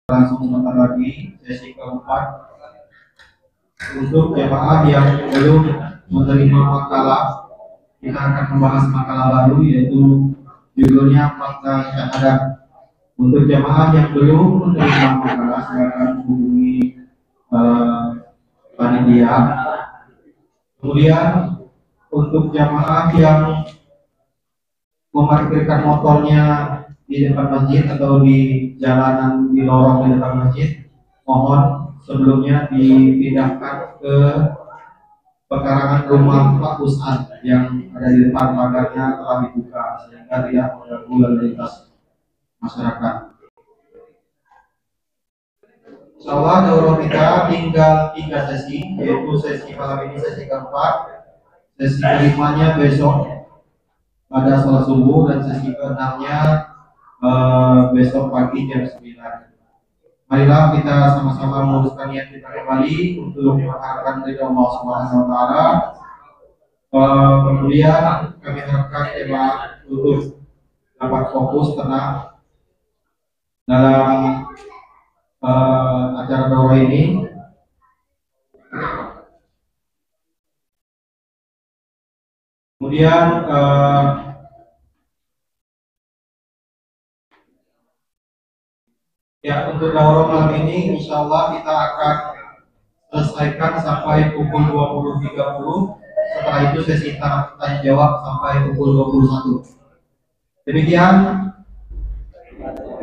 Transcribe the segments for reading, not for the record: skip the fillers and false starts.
Langsung sebentar lagi sesi keempat untuk jemaah yang belum menerima makalah. Kita akan membahas makalah baru, yaitu judulnya Fakta Syahadat. Untuk jemaah yang belum menerima makalah, silakan hubungi panitia. Kemudian untuk jemaah yang memarkirkan motornya di depan masjid atau di jalanan di lorong di depan masjid, mohon sebelumnya dipindahkan ke pekarangan rumah Pak Ustadz yang ada di depan, pagarnya telah dibuka sehingga tidak mengganggu lalu lintas masyarakat. Insyaallah daurah kita tinggal 3 sesi, yaitu sesi malam ini sesi keempat, sesi kelimanya besok pada sholat subuh, dan sesi keenamnya besok pagi jam 9. Marilah kita sama-sama meluruskan niat kita kembali untuk mengharapkan ridha Allah Subhanahu wa taala. Kemudian kami harapkan jemaah untuk dapat fokus tenang dalam acara daurah ini. Kemudian ya, untuk daurah malam ini insya Allah kita akan selesaikan sampai pukul 20.30. Setelah itu sesi tanya jawab sampai pukul 21. Demikian,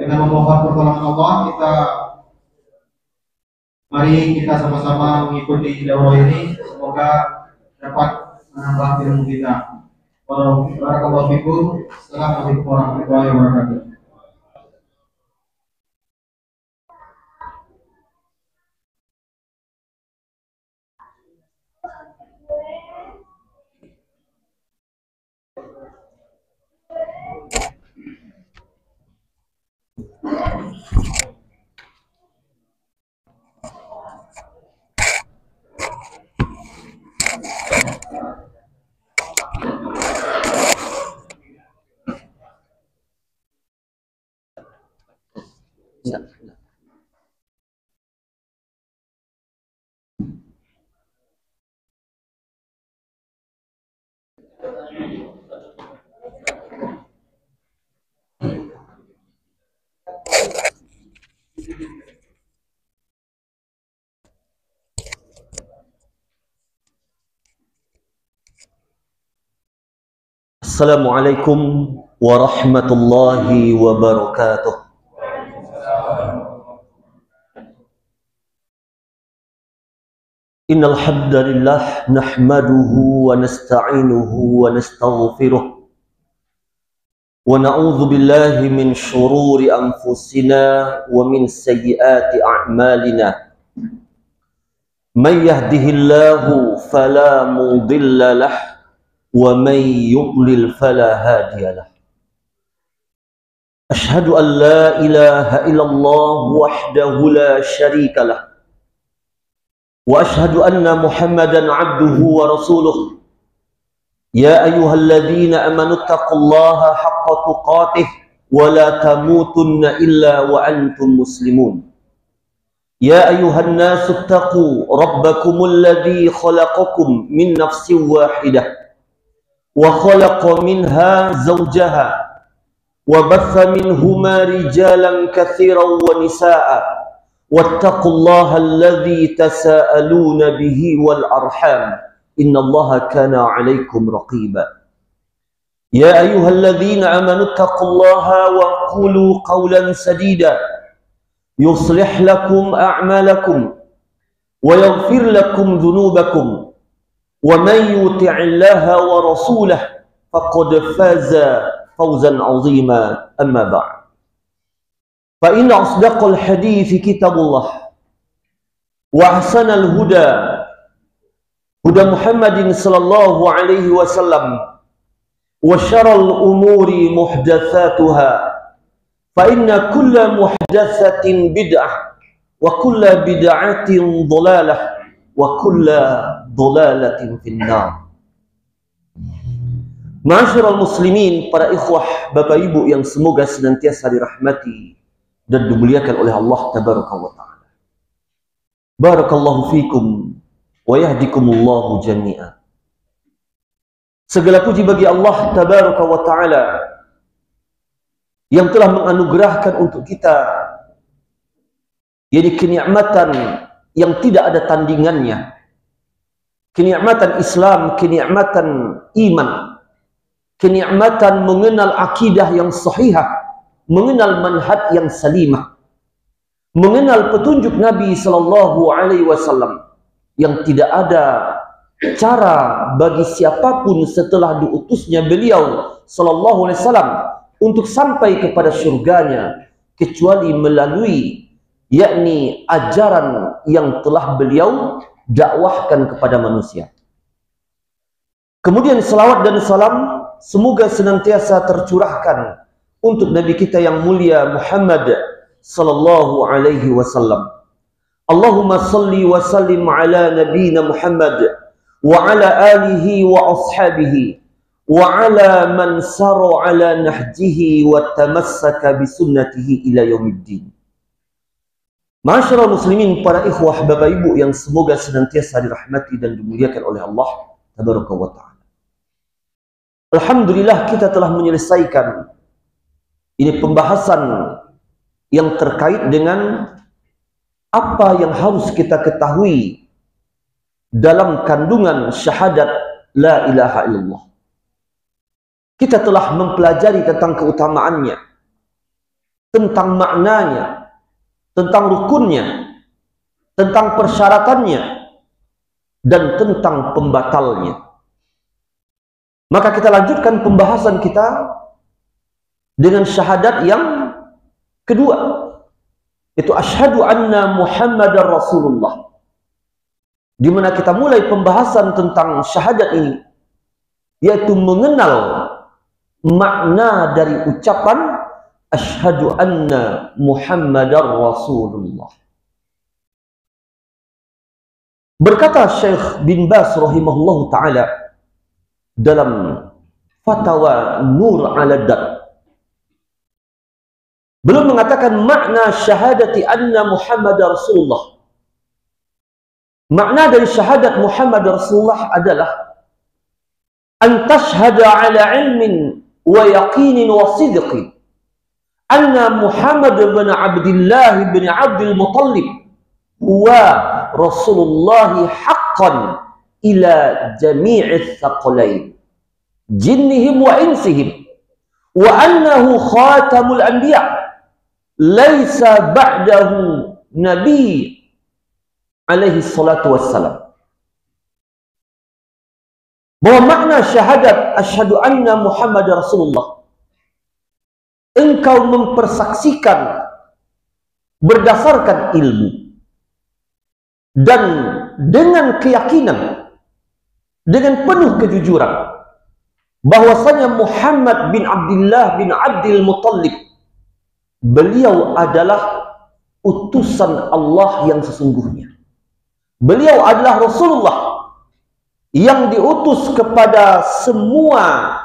dengan memohon pertolongan Allah, mari kita sama-sama mengikuti daurah ini. Semoga dapat menambah ilmu kita. Barakallahu fikum. Assalamualaikum warahmatullahi wabarakatuh. Assalamualaikum warahmatullahi wabarakatuh. Innal hamdalillah nahmaduhu wa nasta'inuhu wa nastaghfiruh wa na'udzu billahi min shururi anfusina wa min sayyiati a'malina. Man yahdihillahu fala mudilla lahu wa man yudlil fala hadiya lahu. Ashhadu an la ilaha illallah wahdahu la syarika lahu wa ashhadu anna Muhammadan abduhu wa rasuluh. Ya ayyuhalladzina amanu taqullaha haqqa tuqatih wa la tamutunna illa wa antum muslimun. Ya ayyuhan nasu taqu rabbakumul ladzi khalaqakum min nafsin wahidah وخلق منها زوجها وبث منهما رجالا كثيرا ونساء واتقوا الله الذي تساءلون به والأرحام إن الله كان عليكم رقيبا. يا أيها الذين آمنوا اتقوا الله وقولوا قولا سديدا يصلح لكم أعمالكم ويغفر لكم ذنوبكم ومن يطع الله ورسوله فقد فاز فوزا عظيما. أما بعد فإن أصدق الحديث كتاب الله وأحسن الهدى هدى محمد صلى الله عليه وسلم وشر الأمور محدثاتها فإن كل محدثة بدعة وكل بدعة ضلالة وكل dolalatin finnar. Ma'asyiral muslimin, para ikhwah, bapak ibu yang semoga senantiasa dirahmati dan dimuliakan oleh Allah tabaraka wa ta'ala. Barakallahu fikum wa yahdikumullahu jami'a. Segala puji bagi Allah tabaraka wa ta'ala yang telah menganugerahkan untuk kita yakni kenikmatan yang tidak ada tandingannya, kenikmatan Islam, kenikmatan iman, kenikmatan mengenal akidah yang sahihah, mengenal manhaj yang salimah, mengenal petunjuk Nabi sallallahu alaihi wasallam yang tidak ada cara bagi siapapun setelah diutusnya beliau sallallahu alaihi wasallam untuk sampai kepada surganya kecuali melalui yakni ajaran yang telah beliau dakwahkan kepada manusia. Kemudian salawat dan salam semoga senantiasa tercurahkan untuk Nabi kita yang mulia Muhammad sallallahu alaihi wasallam. Allahumma salli wa sallim ala nabiyina Muhammad wa ala alihi wa ashabihi wa ala man sara ala nahjihi wa tamassaka bi sunnatihi ila yaumiddin. Masyarul muslimin, para ikhwah, bapak ibu yang semoga senantiasa dirahmati dan dimuliakan oleh Allah tabaraka wa ta'ala. Alhamdulillah kita telah menyelesaikan ini pembahasan yang terkait dengan apa yang harus kita ketahui dalam kandungan syahadat la ilaha illallah. Kita telah mempelajari tentang keutamaannya, tentang maknanya, tentang rukunnya, tentang persyaratannya, dan tentang pembatalnya. Maka kita lanjutkan pembahasan kita dengan syahadat yang kedua, itu asyhadu anna Muhammadar Rasulullah, di mana kita mulai pembahasan tentang syahadat ini, yaitu mengenal makna dari ucapan asyhadu anna Muhammadar Rasulullah. Berkata Syekh bin Baz rahimahullah ta'ala dalam fatwa Nur ala Dar, belum mengatakan makna syahadati anna Muhammadar Rasulullah. Makna dari syahadat Muhammad Rasulullah adalah an tashhada ala ilmin wa yaqinin wa sidqin anna Muhammad bin Abdullah bin Abdul Muttalib huwa Rasulullah haqqan ila jami'i thaqalain jinnihim wa insihim wa annahu khatamul anbiya laisa ba'dahu nabi alaihi salatu wassalam. Bahwa makna syahadat asyhadu anna Muhammad Rasulullah, engkau mempersaksikan berdasarkan ilmu dan dengan keyakinan, dengan penuh kejujuran, bahwasanya Muhammad bin Abdullah bin Abdul Muttalib, beliau adalah utusan Allah yang sesungguhnya. Beliau adalah Rasulullah yang diutus kepada semua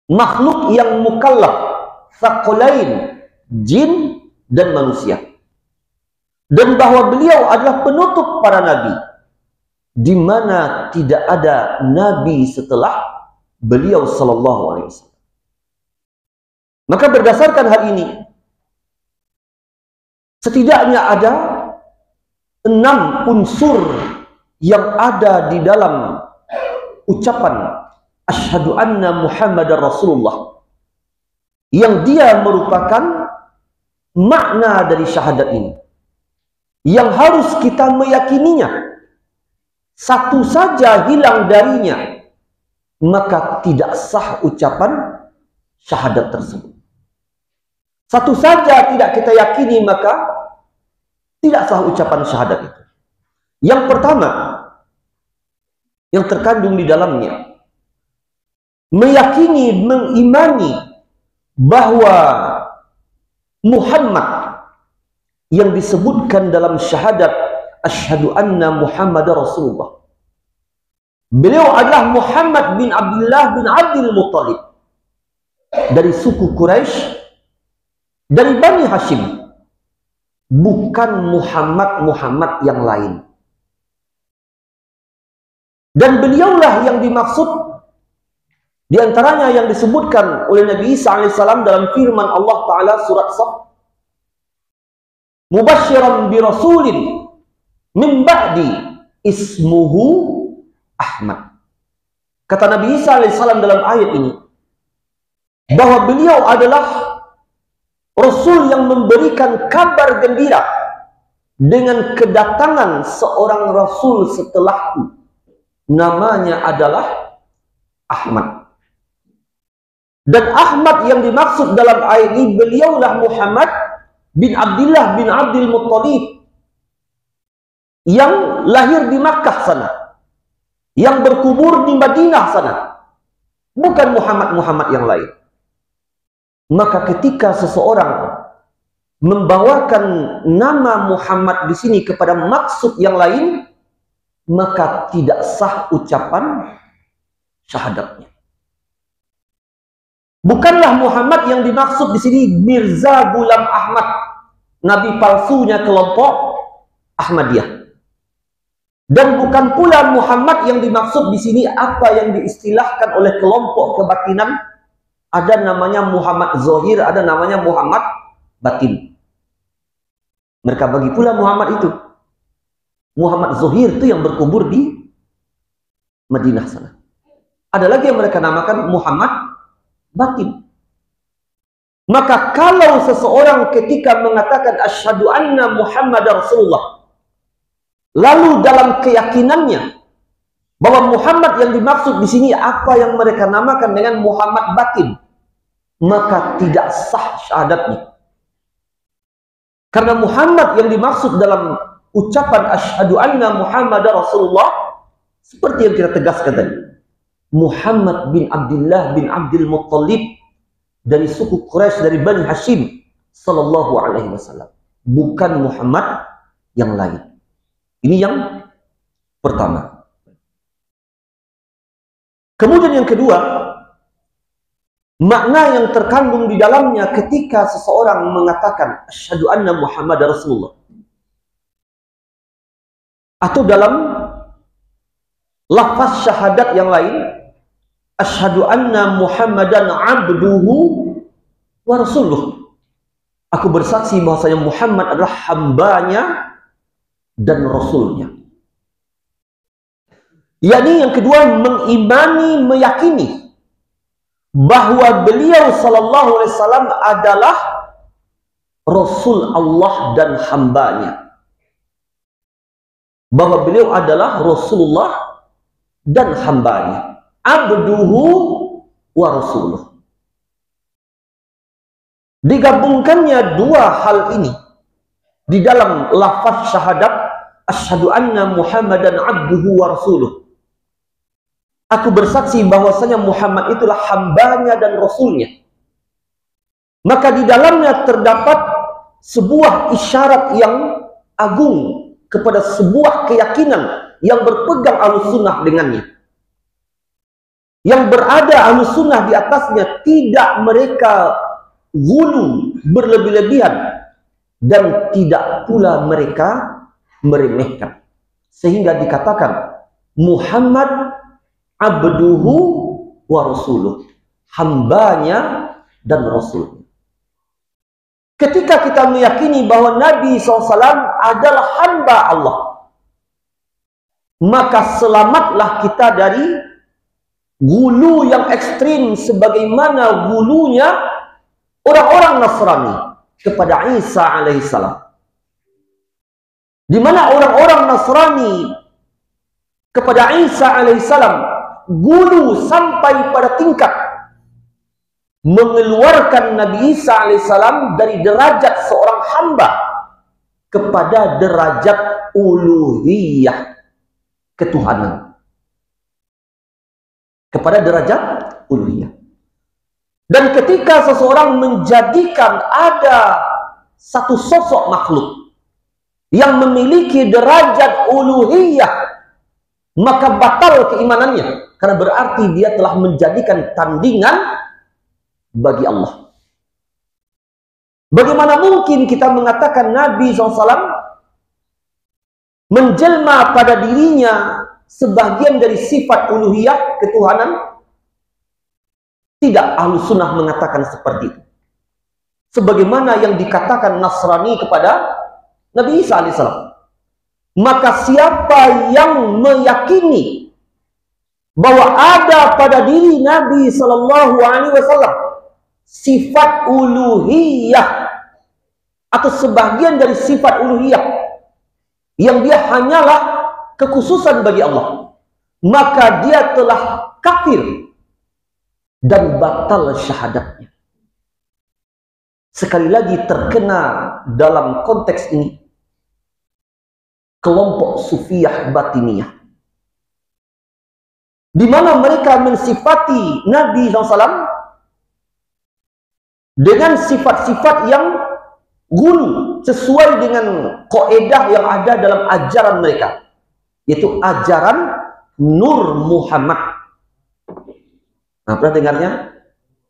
makhluk yang mukallaf, tsaqalain, jin dan manusia. Dan bahwa beliau adalah penutup para nabi, di mana tidak ada nabi setelah beliau sallallahu alaihi wasallam. Maka berdasarkan hal ini, setidaknya ada 6 unsur yang ada di dalam ucapan asyhadu anna Muhammadar Rasulullah, yang dia merupakan makna dari syahadat ini, yang harus kita meyakininya. Satu saja hilang darinya, maka tidak sah ucapan syahadat tersebut. Satu saja tidak kita yakini, maka tidak sah ucapan syahadat itu. Yang pertama yang terkandung di dalamnya, meyakini, mengimani bahwa Muhammad yang disebutkan dalam syahadat asyhadu anna Muhammadar Rasulullah, beliau adalah Muhammad bin Abdullah bin Abdul Muttalib dari suku Quraisy, dari Bani Hashim, bukan Muhammad yang lain. Dan beliaulah yang dimaksud di antaranya yang disebutkan oleh Nabi Isa alaihissalam dalam firman Allah Ta'ala surat Saf, mubasyiran bi rasulin min ba'di ismuhu Ahmad. Kata Nabi Isa alaihissalam dalam ayat ini bahwa beliau adalah Rasul yang memberikan kabar gembira dengan kedatangan seorang Rasul setelahku, namanya adalah Ahmad. Dan Ahmad yang dimaksud dalam ayat ini beliaulah Muhammad bin Abdullah bin Abdul Muttalib yang lahir di Makkah sana, yang berkubur di Madinah sana, bukan Muhammad yang lain. Maka ketika seseorang membawakan nama Muhammad di sini kepada maksud yang lain, maka tidak sah ucapan syahadatnya. Bukanlah Muhammad yang dimaksud di sini Mirza Ghulam Ahmad, nabi palsunya kelompok Ahmadiyah. Dan bukan pula Muhammad yang dimaksud di sini apa yang diistilahkan oleh kelompok kebatinan. Ada namanya Muhammad Zohir, ada namanya Muhammad Batin. Mereka bagi pula Muhammad itu. Muhammad Zohir itu yang berkubur di Madinah sana. Ada lagi yang mereka namakan Muhammad Batin. Maka kalau seseorang ketika mengatakan asyhadu anna Muhammadar Rasulullah, lalu dalam keyakinannya bahwa Muhammad yang dimaksud di sini apa yang mereka namakan dengan Muhammad Batin, maka tidak sah syahadatnya. Karena Muhammad yang dimaksud dalam ucapan asyhadu anna Muhammadar Rasulullah seperti yang kita tegaskan tadi, Muhammad bin Abdullah bin Abdul Muttalib dari suku Quraisy, dari Bani Hashim sallallahu alaihi wasallam, bukan Muhammad yang lain. Ini yang pertama. Kemudian yang kedua, makna yang terkandung di dalamnya ketika seseorang mengatakan asyhadu anna Muhammadar Rasulullah, atau dalam lafaz syahadat yang lain, asyhadu anna Muhammadan abduhu wa rasuluh, aku bersaksi bahwasanya Muhammad adalah hambanya dan rasulnya. Yakni yang kedua, mengimani, meyakini bahwa beliau sallallahu alaihi wasallam adalah Rasul Allah dan hambanya. Bahwa beliau adalah Rasulullah dan hambanya. Abduhu wa rasuluh. Digabungkannya dua hal ini di dalam lafaz syahadat asyhadu anna Muhammadan abduhu wa rasuluh. Aku bersaksi bahwasanya Muhammad itulah hambanya dan rasulnya. Maka di dalamnya terdapat sebuah isyarat yang agung kepada sebuah keyakinan yang berpegang Ahlussunnah dengannya. Yang berada Ahlussunnah di atasnya, tidak mereka ghulu, berlebih-lebihan, dan tidak pula mereka meremehkan. Sehingga dikatakan Muhammad abduhu wa rasuluh, hambanya dan rasulnya. Ketika kita meyakini bahwa Nabi SAW adalah hamba Allah, maka selamatlah kita dari gulu yang ekstrim sebagaimana gulunya orang-orang Nasrani kepada Isa alaihissalam. Di mana orang-orang Nasrani kepada Isa alaihissalam gulu sampai pada tingkat mengeluarkan Nabi Isa alaihissalam dari derajat seorang hamba kepada derajat uluhiyah, ketuhanan, kepada derajat uluhiyah. Dan ketika seseorang menjadikan ada satu sosok makhluk yang memiliki derajat uluhiyah, maka batal keimanannya, karena berarti dia telah menjadikan tandingan bagi Allah. Bagaimana mungkin kita mengatakan Nabi SAW menjelma pada dirinya sebagian dari sifat uluhiyah, ketuhanan? Tidak, Ahlus Sunnah mengatakan seperti itu. Sebagaimana yang dikatakan Nasrani kepada Nabi Isa alaihissalam. Maka siapa yang meyakini bahwa ada pada diri Nabi Sallallahu Alaihi Wasallam sifat uluhiyah atau sebagian dari sifat uluhiyah yang dia hanyalah kekhususan bagi Allah, maka dia telah kafir dan batal syahadatnya. Sekali lagi terkena dalam konteks ini kelompok Sufiyah Batiniyah, di mana mereka mensifati Nabi SAW dengan sifat-sifat yang gulu sesuai dengan kaidah yang ada dalam ajaran mereka, yaitu ajaran Nur Muhammad. Nah, pernah dengarnya?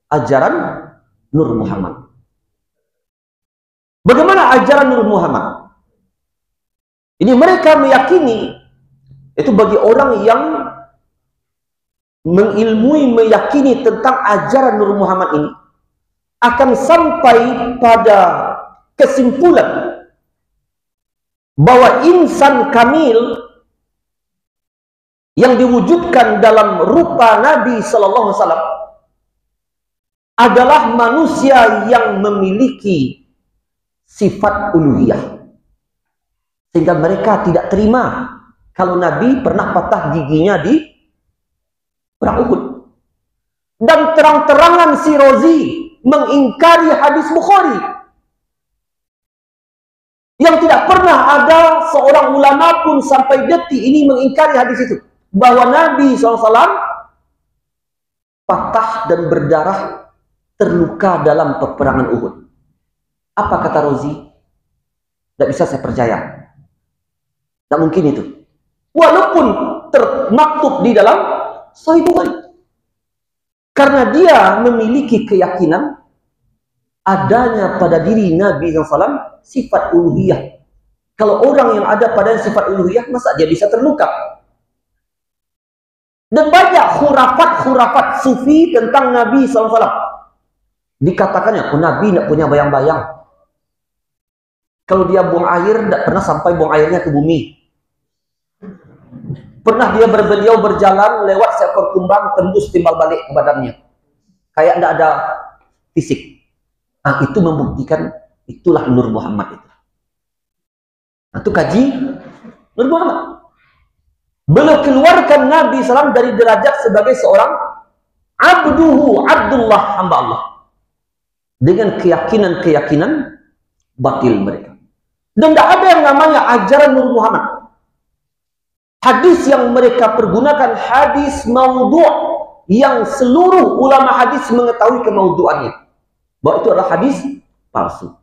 Ajaran Nur Muhammad. Bagaimana ajaran Nur Muhammad? Ini mereka meyakini, itu bagi orang yang mengilmui, meyakini tentang ajaran Nur Muhammad ini, akan sampai pada kesimpulan bahwa insan kamil yang diwujudkan dalam rupa Nabi Sallallahu Alaihi Wasallam adalah manusia yang memiliki sifat uluhiyah, sehingga mereka tidak terima kalau Nabi pernah patah giginya di perang Uhud. Dan terang-terangan si Rozi mengingkari hadis Bukhari, yang tidak pernah ada seorang ulama pun sampai detik ini mengingkari hadis itu, bahwa Nabi SAW patah dan berdarah terluka dalam peperangan Uhud. Apa kata Rozi? Tidak bisa saya percaya. Tidak mungkin itu. Walaupun termaktub di dalam Sahih Bukhari. Karena dia memiliki keyakinan adanya pada diri Nabi SAW sifat uluhiyah. Kalau orang yang ada pada sifat uluhiyah, masa dia bisa terluka? Dan banyak khurafat-khurafat sufi tentang Nabi SAW. Dikatakannya, Nabi tidak punya bayang-bayang. Kalau dia buang air, tidak pernah sampai buang airnya ke bumi. Pernah beliau berjalan lewat seekor kumbang, tembus timbal balik ke badannya. Kayak tidak ada fisik. Nah, itu membuktikan itulah Nur Muhammad itu. Nah, itu kaji Nur Muhammad. Beliau keluarkan Nabi SAW dari derajat sebagai seorang abduhu, Abdullah, hamba Allah. Dengan keyakinan-keyakinan batil mereka. Dan tidak ada yang namanya ajaran Nur Muhammad. Hadis yang mereka pergunakan hadis maudhu' yang seluruh ulama hadis mengetahui kemaudhu'annya, bahwa itu adalah hadis palsu.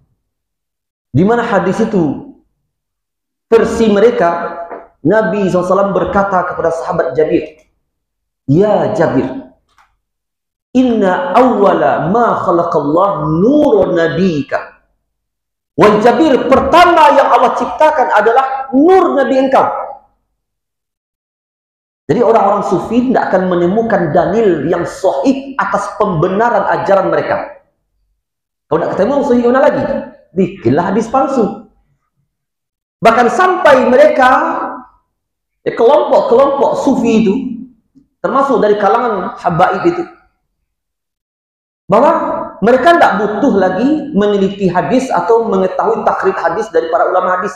Di mana hadis itu versi mereka, Nabi SAW berkata kepada sahabat Jabir, "Ya Jabir, inna awwala ma khalaqallah nurun nabiyika." Wahai Jabir, pertama yang Allah ciptakan adalah nur Nabi engkau. Jadi orang-orang sufi tidak akan menemukan dalil yang sahih atas pembenaran ajaran mereka. Kalau tidak ketemu sahih mana lagi? Bikinlah hadis palsu. Bahkan sampai mereka, kelompok-kelompok sufi itu, termasuk dari kalangan habaib itu, bahwa mereka tidak butuh lagi meneliti hadis atau mengetahui takrib hadis dari para ulama hadis,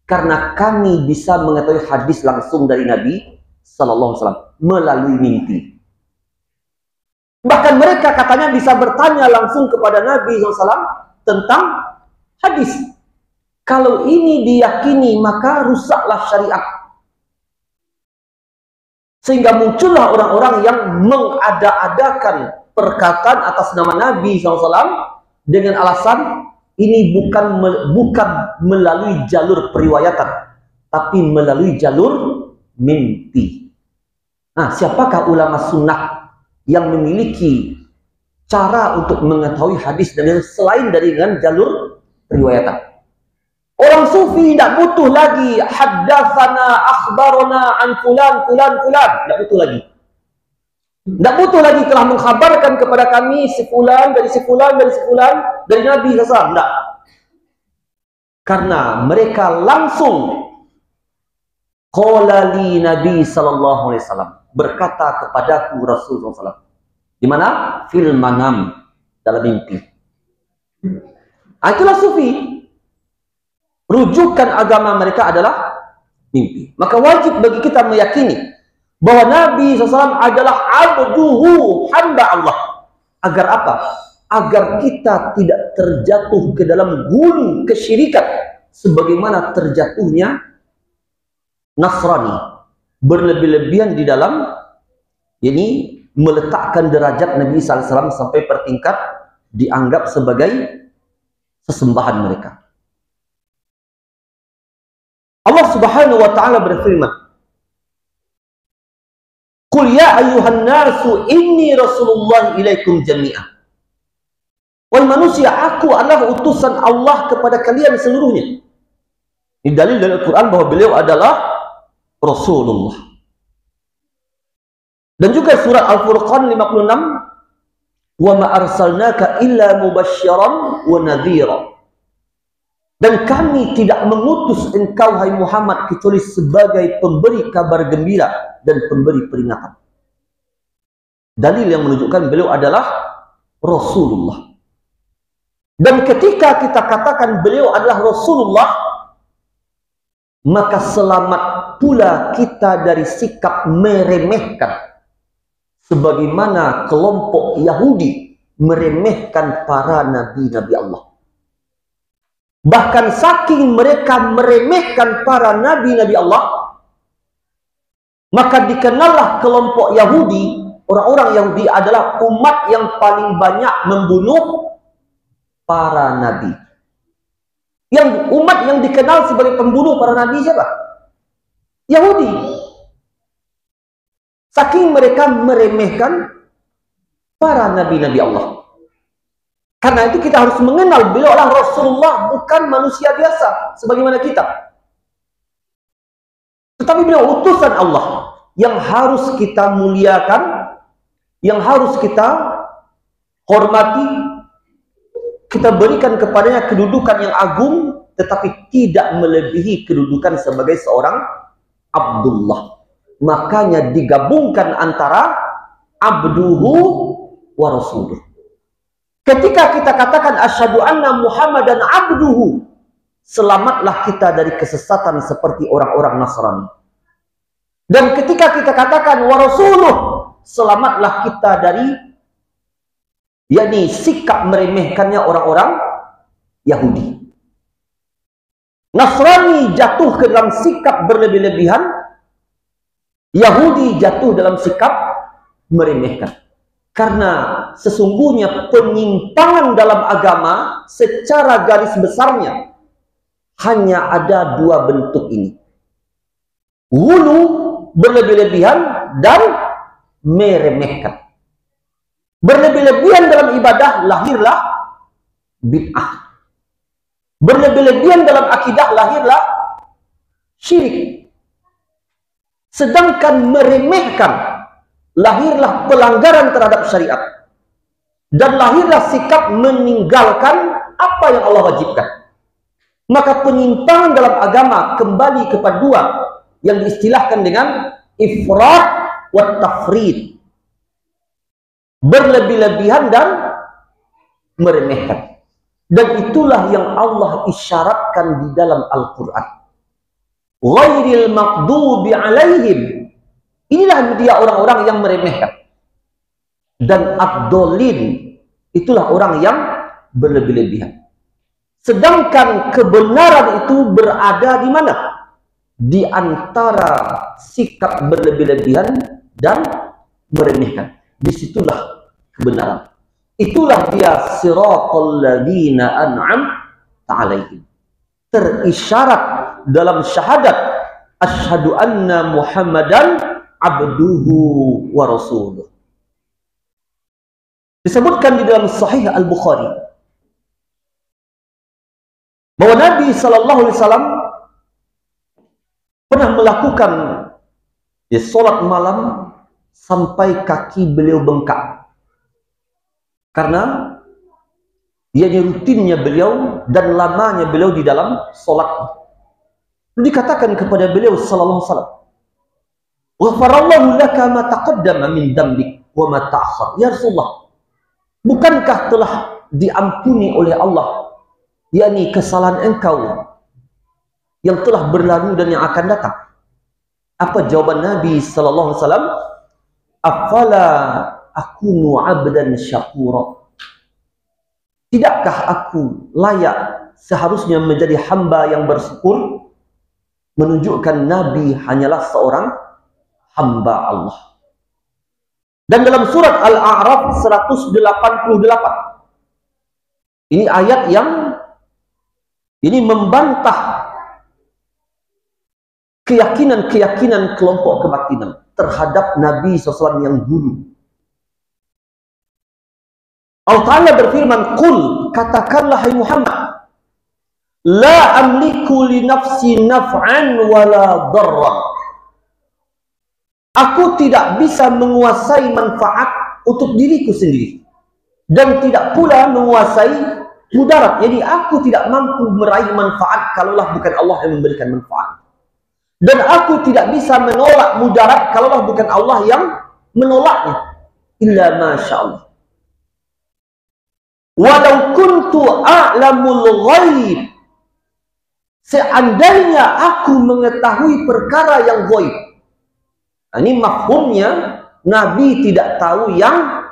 karena kami bisa mengetahui hadis langsung dari Nabi Sallallahu Alaihi Wasallam melalui mimpi. Bahkan mereka katanya bisa bertanya langsung kepada Nabi SAW tentang hadis. Kalau ini diyakini, maka rusaklah syariat. Sehingga muncullah orang-orang yang mengada-adakan perkataan atas nama Nabi SAW dengan alasan ini bukan melalui jalur periwayatan, tapi melalui jalur mimpi. Nah, siapakah ulama sunnah yang memiliki cara untuk mengetahui hadis dan selain dari dengan jalur riwayatan. Orang sufi tidak butuh lagi haddatsana akhbarana an fulan fulan fulan, tidak butuh lagi. Tidak butuh lagi telah mengkhabarkan kepada kami si fulan dari si fulan dari si fulan dari Nabi SAW. Tidak. Karena mereka langsung qala li Nabi sallallahu alaihi wasallam, berkata kepadaku Rasulullah SAW. Di mana? Fil manam, dalam mimpi. Itulah sufi. Rujukan agama mereka adalah mimpi. Maka wajib bagi kita meyakini bahwa Nabi SAW adalah abduhu, hamba Allah. Agar apa? Agar kita tidak terjatuh ke dalam gulung kesyirikan sebagaimana terjatuhnya Nasrani, berlebih-lebihan di dalam ini meletakkan derajat Nabi SAW sampai bertingkat dianggap sebagai sesembahan mereka. Allah Subhanahu wa taala berfirman, "Qul ya ayyuhan nasu inni rasulullah ilaikum jami'an." Wahai manusia, aku adalah utusan Allah kepada kalian seluruhnya. Ini dalil dari Al-Quran bahwa beliau adalah Rasulullah. Dan juga surat Al-Furqan 56, "Wa ma arsalnaka illa mubasysyiran wa nadhira." Dan kami tidak mengutus engkau, hai Muhammad, kecuali sebagai pemberi kabar gembira dan pemberi peringatan. Dalil yang menunjukkan beliau adalah Rasulullah. Dan ketika kita katakan beliau adalah Rasulullah, maka selamat pula kita dari sikap meremehkan. Sebagaimana kelompok Yahudi meremehkan para nabi-nabi Allah. Bahkan saking mereka meremehkan para nabi-nabi Allah, maka dikenallah kelompok Yahudi, orang-orang Yahudi adalah umat yang paling banyak membunuh para nabi. Yang umat yang dikenal sebagai pembunuh para nabi siapa? Yahudi. Saking mereka meremehkan para nabi-nabi Allah. Karena itu kita harus mengenal beliau adalah Rasulullah, bukan manusia biasa sebagaimana kita. Tetapi beliau utusan Allah yang harus kita muliakan, yang harus kita hormati, kita berikan kepadanya kedudukan yang agung, tetapi tidak melebihi kedudukan sebagai seorang Abdullah. Makanya digabungkan antara abduhu wa rasuluh. Ketika kita katakan asyhadu anna Muhammadan abduhu, selamatlah kita dari kesesatan seperti orang-orang Nasrani. Dan ketika kita katakan wa rasuluh, selamatlah kita dari yakni sikap meremehkannya orang-orang Yahudi. Nasrani jatuh ke dalam sikap berlebih-lebihan, Yahudi jatuh dalam sikap meremehkan. Karena sesungguhnya penyimpangan dalam agama secara garis besarnya hanya ada dua bentuk ini. Ghulu, berlebih-lebihan, dan meremehkan. Berlebih-lebihan dalam ibadah, lahirlah bid'ah. Berlebih-lebihan dalam akidah, lahirlah syirik. Sedangkan meremehkan, lahirlah pelanggaran terhadap syariat. Dan lahirlah sikap meninggalkan apa yang Allah wajibkan. Maka penyimpangan dalam agama kembali kepada dua, yang diistilahkan dengan ifrat wa tafrid. Berlebih-lebihan dan meremehkan. Dan itulah yang Allah isyaratkan di dalam Al-Quran. Ghairil maghdubi alaihim. Inilah dia orang-orang yang meremehkan. Dan ad-dhalin, itulah orang yang berlebih-lebihan. Sedangkan kebenaran itu berada di mana? Di antara sikap berlebih-lebihan dan meremehkan. Disitulah kebenaran. Itulah dia siratal ladzina an'amta 'alaihim. Terisyarat dalam syahadat asyhadu anna Muhammadan abduhu wa rasuluh. Disebutkan di dalam Sahih Al-Bukhari bahwa Nabi Sallallahu Alaihi Wasallam pernah melakukan sholat malam sampai kaki beliau bengkak, karena rutinnya beliau dan lamanya beliau di dalam sholat. Dikatakan kepada beliau Sallallahu Alaihi Wasallam, "Ghafarallahu laka ma taqaddama min dambik wa ma ta'akhkhar." Ya Rasulullah, bukankah telah diampuni oleh Allah, yakni kesalahan engkau yang telah berlalu dan yang akan datang? Apa jawaban Nabi Sallallahu Alaihi Wasallam? "Afala akunu abdan syakura." Tidakkah aku layak seharusnya menjadi hamba yang bersyukur? Menunjukkan Nabi hanyalah seorang hamba Allah. Dan dalam surat Al-A'raf 188, ini ayat yang ini membantah keyakinan-keyakinan kelompok kebatinan terhadap Nabi SAW yang dulu. Allah Ta'ala berfirman, "Qul," katakanlah hai Muhammad, "La amliku li nafsi naf'an wala darran." Aku tidak bisa menguasai manfaat untuk diriku sendiri, dan tidak pula menguasai mudarat. Jadi aku tidak mampu meraih manfaat kalaulah bukan Allah yang memberikan manfaat. Dan aku tidak bisa menolak mudarat kalaulah bukan Allah yang menolaknya. Illa masya Allah. Walau kuntu a'lamul ghaib, seandainya aku mengetahui perkara yang ghaib. Ini mafhumnya Nabi tidak tahu yang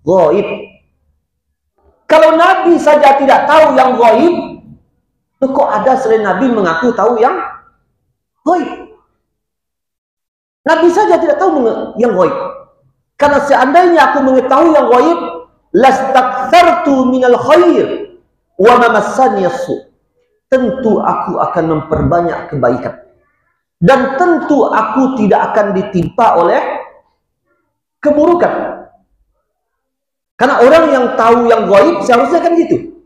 ghaib. Kalau Nabi saja tidak tahu yang ghaib, kok ada selain Nabi mengaku tahu yang ghaib? Nabi saja tidak tahu yang ghaib. Karena seandainya aku mengetahui yang ghaib, lastakthartu minal khair wa ma massani as-su. Tentu aku akan memperbanyak kebaikan, dan tentu aku tidak akan ditimpa oleh keburukan. Karena orang yang tahu yang ghaib seharusnya kan gitu.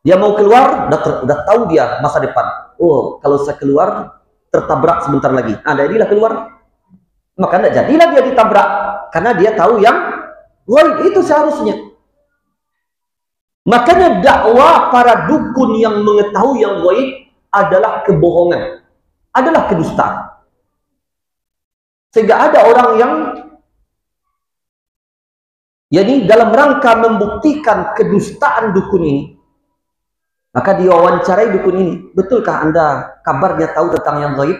Dia mau keluar, udah tahu dia masa depan. Oh, kalau saya keluar tertabrak sebentar lagi. Jadilah keluar. Maka tidak jadilah dia ditabrak, karena dia tahu yang ghaib itu seharusnya. Makanya dakwah para dukun yang mengetahui yang ghaib adalah kebohongan, adalah kedustaan. Sehingga ada orang yang dalam rangka membuktikan kedustaan dukun ini, maka diwawancarai dukun ini, "Betulkah Anda kabarnya tahu tentang yang ghaib?"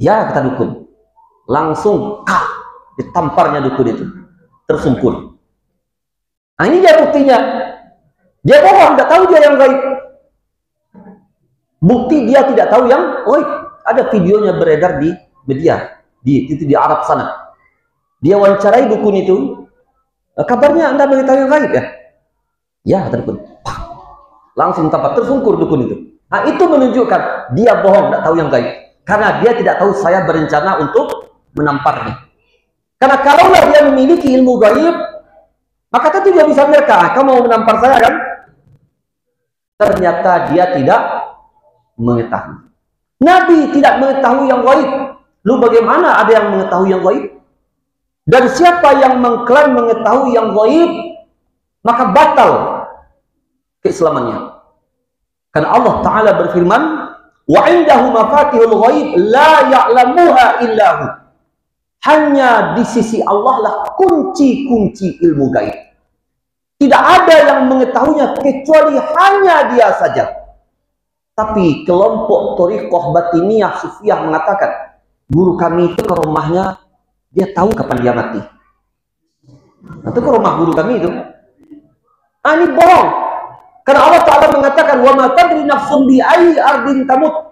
"Ya," kata dukun. Langsung ditamparnya dukun itu, tersungkur. Nah, ini dia buktinya. Dia bohong, tidak tahu dia yang gaib. Bukti dia tidak tahu yang gaib. Ada videonya beredar di media di Arab sana. Dia wawancarai dukun itu. "Kabarnya Anda mengetahui yang gaib ya?" "Ya," kata dukun. Langsung tampak tersungkur dukun itu. Nah, itu menunjukkan dia bohong, tidak tahu yang gaib. Karena dia tidak tahu saya berencana untuk menamparnya. Karena kalaulah dia memiliki ilmu gaib, maka tentu dia bisa mereka, "Kamu mau menampar saya kan?" Ternyata dia tidak mengetahui. Nabi tidak mengetahui yang gaib. Lalu bagaimana ada yang mengetahui yang gaib? Dan siapa yang mengklaim mengetahui yang gaib, maka batal keislamannya. Karena Allah Ta'ala berfirman, "Wa indahu mafatihul ghaib la ya'lamuha illahu." Hanya di sisi Allah lah kunci-kunci ilmu gaib. Tidak ada yang mengetahuinya kecuali hanya dia saja. Tapi kelompok Thariqah Batiniyah Sufiyah mengatakan, guru kami itu ke rumahnya, dia tahu kapan dia mati. Itu ke rumah guru kami itu. Ini bohong. Karena Allah Ta'ala mengatakan, "Wa ma tadri nafsun bi ayyi ardin tamut."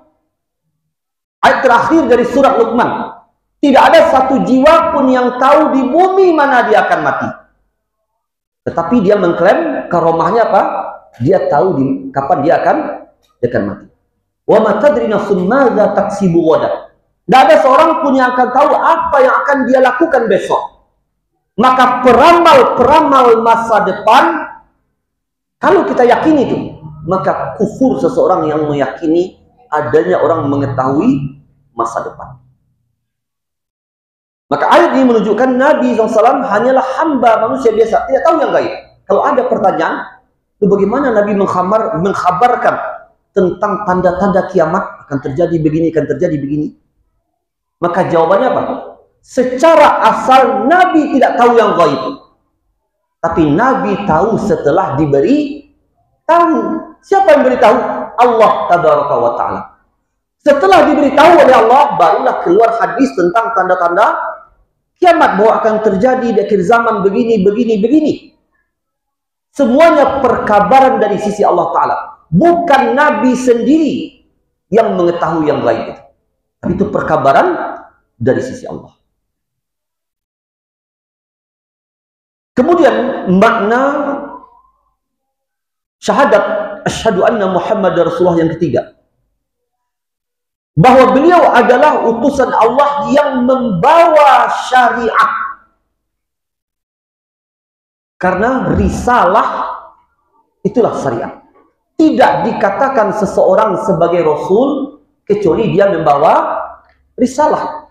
Ayat terakhir dari surat Luqman. Tidak ada satu jiwa pun yang tahu di bumi mana dia akan mati. Tetapi dia mengklaim karomahnya apa? Dia tahu kapan dia akan mati. Wa ma tadri nafsun madza taksibu ghadan. Tidak ada seorang pun yang akan tahu apa yang akan dia lakukan besok. Maka peramal-peramal masa depan, kalau kita yakini itu, maka kufur seseorang yang meyakini adanya orang mengetahui masa depan. Maka ayat ini menunjukkan Nabi SAW hanyalah hamba manusia biasa, tidak tahu yang gaib. Kalau ada pertanyaan, itu bagaimana Nabi mengkhabarkan tentang tanda-tanda kiamat akan terjadi begini, akan terjadi begini? Maka jawabannya apa? Secara asal Nabi tidak tahu yang gaib, tapi Nabi tahu setelah diberi tahu. Siapa yang beritahu? Allah Tabaraka wa Ta'ala. Setelah diberitahu oleh Allah, barulah keluar hadis tentang tanda-tanda kiamat, bahwa akan terjadi di akhir zaman begini, begini, begini. Semuanya perkabaran dari sisi Allah Ta'ala. Bukan Nabi sendiri yang mengetahui yang gaib itu. Tapi itu perkabaran dari sisi Allah. Kemudian makna syahadat asyhadu anna Muhammad Rasulullah yang ketiga, bahwa beliau adalah utusan Allah yang membawa syariat. Karena risalah itulah syariat. Tidak dikatakan seseorang sebagai rasul kecuali dia membawa risalah.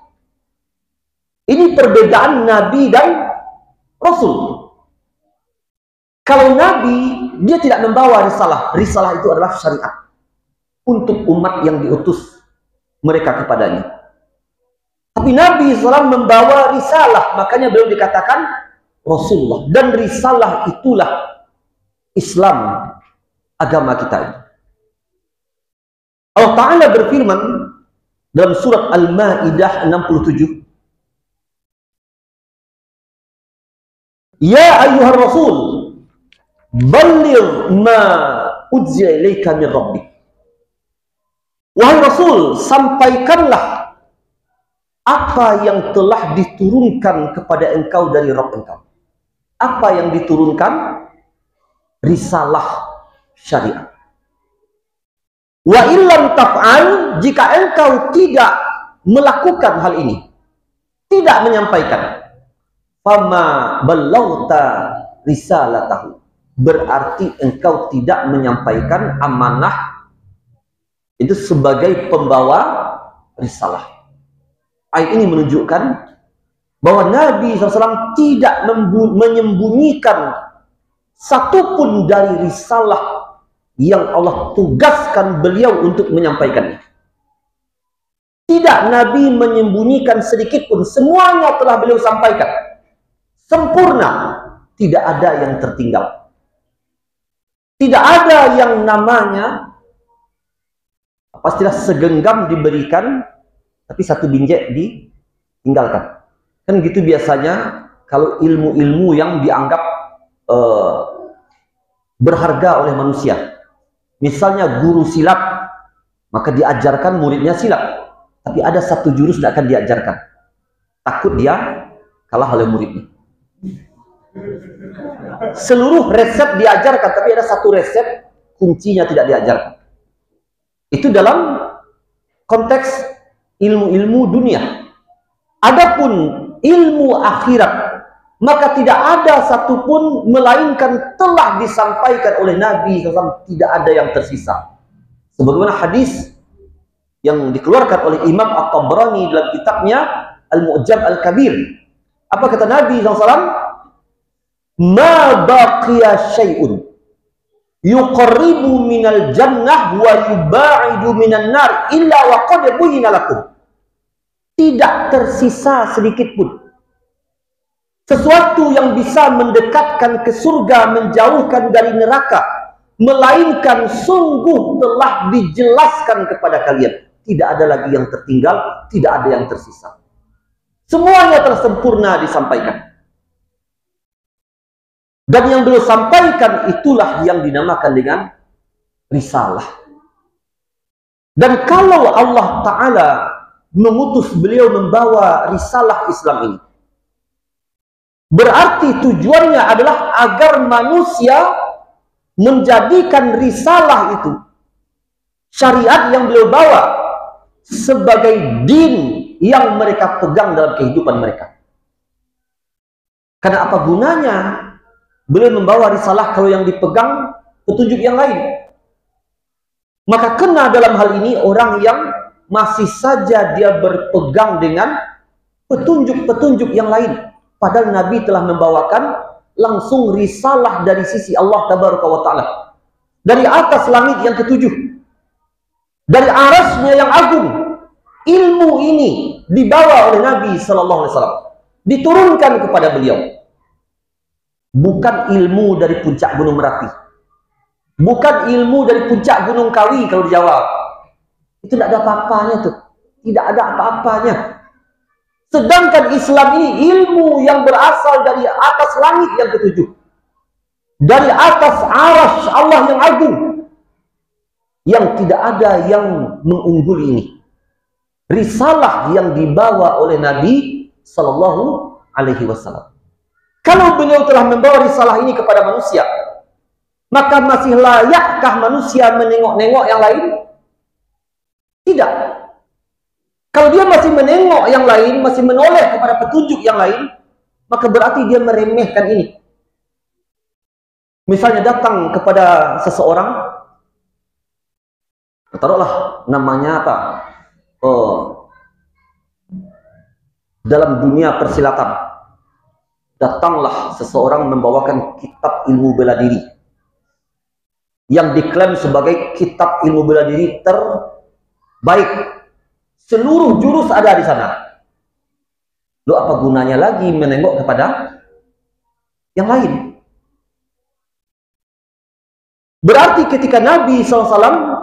Ini perbedaan nabi dan rasul. Kalau nabi, dia tidak membawa risalah. Risalah itu adalah syariat untuk umat yang diutus mereka kepadanya. Tapi Nabi SAW membawa risalah, makanya beliau dikatakan Rasulullah. Dan risalah itulah Islam, agama kita ini. Allah Ta'ala berfirman dalam surat Al-Ma'idah 67, Ya ayyuhar Rasul, balligh ma udzila ilaika min rabbik. Wahai Rasul, sampaikanlah apa yang telah diturunkan kepada engkau dari Rabb engkau. Apa yang diturunkan? Risalah syariat. Wa illam taf'al, jika engkau tidak melakukan hal ini, tidak menyampaikan, fama ballauta risalatahu, berarti engkau tidak menyampaikan amanah itu sebagai pembawa risalah. Ayat ini menunjukkan bahwa Nabi SAW tidak menyembunyikan satupun dari risalah yang Allah tugaskan beliau untuk menyampaikannya. Tidak, Nabi menyembunyikan sedikit pun. Semuanya telah beliau sampaikan. Sempurna. Tidak ada yang tertinggal. Tidak ada yang namanya pastilah segenggam diberikan, tapi satu binjek ditinggalkan. Kan gitu biasanya kalau ilmu-ilmu yang dianggap berharga oleh manusia. Misalnya guru silat, maka diajarkan muridnya silat. Tapi ada satu jurus tidak akan diajarkan. Takut dia kalah oleh muridnya. Seluruh resep diajarkan, tapi ada satu resep kuncinya tidak diajarkan. Itu dalam konteks ilmu-ilmu dunia. Adapun ilmu akhirat, maka tidak ada satupun melainkan telah disampaikan oleh Nabi SAW, tidak ada yang tersisa. Sebagaimana hadis yang dikeluarkan oleh Imam At-Tabrani dalam kitabnya Al-Mu'jam Al-Kabir. Apa kata Nabi SAW? Ma baqiya syai'un yuqarribu minal jannah wa yuba'idu minan nar illa wa qad buyyina lakum. Tidak tersisa sedikit pun sesuatu yang bisa mendekatkan ke surga, menjauhkan dari neraka, melainkan sungguh telah dijelaskan kepada kalian. Tidak ada lagi yang tertinggal, tidak ada yang tersisa. Semuanya telah sempurna disampaikan. Dan yang beliau sampaikan itulah yang dinamakan dengan risalah. Dan kalau Allah Ta'ala mengutus beliau membawa risalah Islam ini, berarti tujuannya adalah agar manusia menjadikan risalah itu, syariat yang beliau bawa, sebagai din yang mereka pegang dalam kehidupan mereka. Karena apa gunanya beliau membawa risalah kalau yang dipegang petunjuk yang lain? Maka kena dalam hal ini orang yang masih saja dia berpegang dengan petunjuk-petunjuk yang lain. Padahal Nabi telah membawakan langsung risalah dari sisi Allah Tabaraka wa Ta'ala. Dari atas langit yang ketujuh. Dari arasnya yang agung. Ilmu ini dibawa oleh Nabi Sallallahu Alaihi Wasallam. Diturunkan kepada beliau. Bukan ilmu dari puncak Gunung Merapi. Bukan ilmu dari puncak Gunung Kawi kalau di Jawa. Itu tidak ada apa-apanya tuh. Tidak ada apa-apanya. Sedangkan Islam ini ilmu yang berasal dari atas langit yang ketujuh. Dari atas arasy Allah yang agung. Yang tidak ada yang mengungguli ini. Risalah yang dibawa oleh Nabi Sallallahu Alaihi Wasallam. Kalau beliau telah membawa risalah ini kepada manusia, maka masih layakkah manusia menengok-nengok yang lain? Tidak. Kalau dia masih menengok yang lain, masih menoleh kepada petunjuk yang lain, maka berarti dia meremehkan ini. Misalnya datang kepada seseorang, taruhlah namanya apa? Dalam dunia persilatan, datanglah seseorang membawakan kitab ilmu bela diri yang diklaim sebagai kitab ilmu bela diri terbaik. Seluruh jurus ada di sana. Lalu apa gunanya lagi menengok kepada yang lain? Berarti ketika Nabi SAW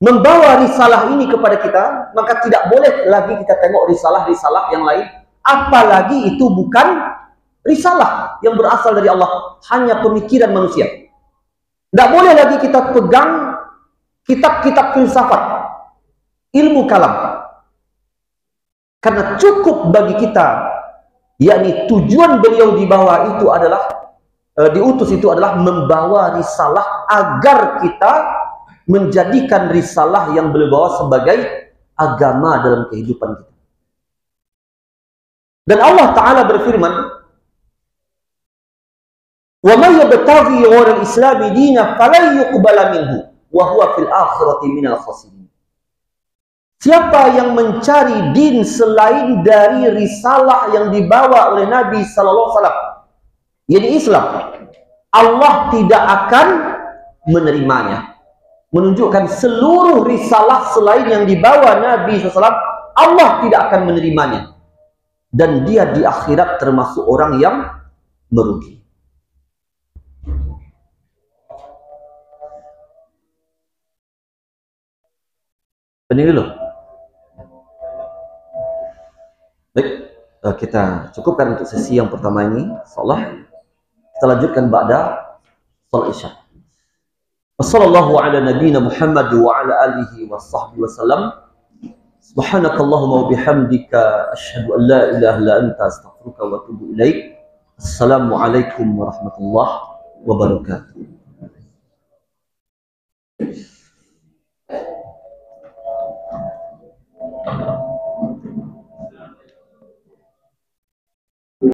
membawa risalah ini kepada kita, maka tidak boleh lagi kita tengok risalah-risalah yang lain. Apalagi itu bukan risalah yang berasal dari Allah, hanya pemikiran manusia. Tidak boleh lagi kita pegang kitab-kitab filsafat, ilmu kalam. Karena cukup bagi kita, yakni tujuan beliau dibawa itu adalah, diutus itu adalah membawa risalah agar kita menjadikan risalah yang beliau bawa sebagai agama dalam kehidupan kita. Dan Allah Ta'ala berfirman, وَمَنْ يَبْتَغِي غَيْرَ الْإِسْلَامِ دِينًا فَلَنْ يُقْبَلَ مِنْهُ وَهُوَ فِي الْآخِرَةِ مِنَ الْخَاسِرِينَ. Siapa yang mencari din selain dari risalah yang dibawa oleh Nabi Sallallahu Alaihi Wasallam, yaitu Islam, Allah tidak akan menerimanya. Menunjukkan seluruh risalah selain yang dibawa Nabi SAW, Allah tidak akan menerimanya. Dan dia di akhirat termasuk orang yang merugi. Ini dulu. Baik, kita cukupkan untuk sesi yang pertama ini. Insyaallah kita lanjutkan ba'da salat Isya. Wassallallahu ala nabiyyina Muhammad wa ala alihi wa sahbihi wasallam. Subhanakallahumma wa bihamdika asyhadu an la ilaha illa anta astaghfiruka wa atubu ilaik. Assalamualaikum warahmatullahi wabarakatuh.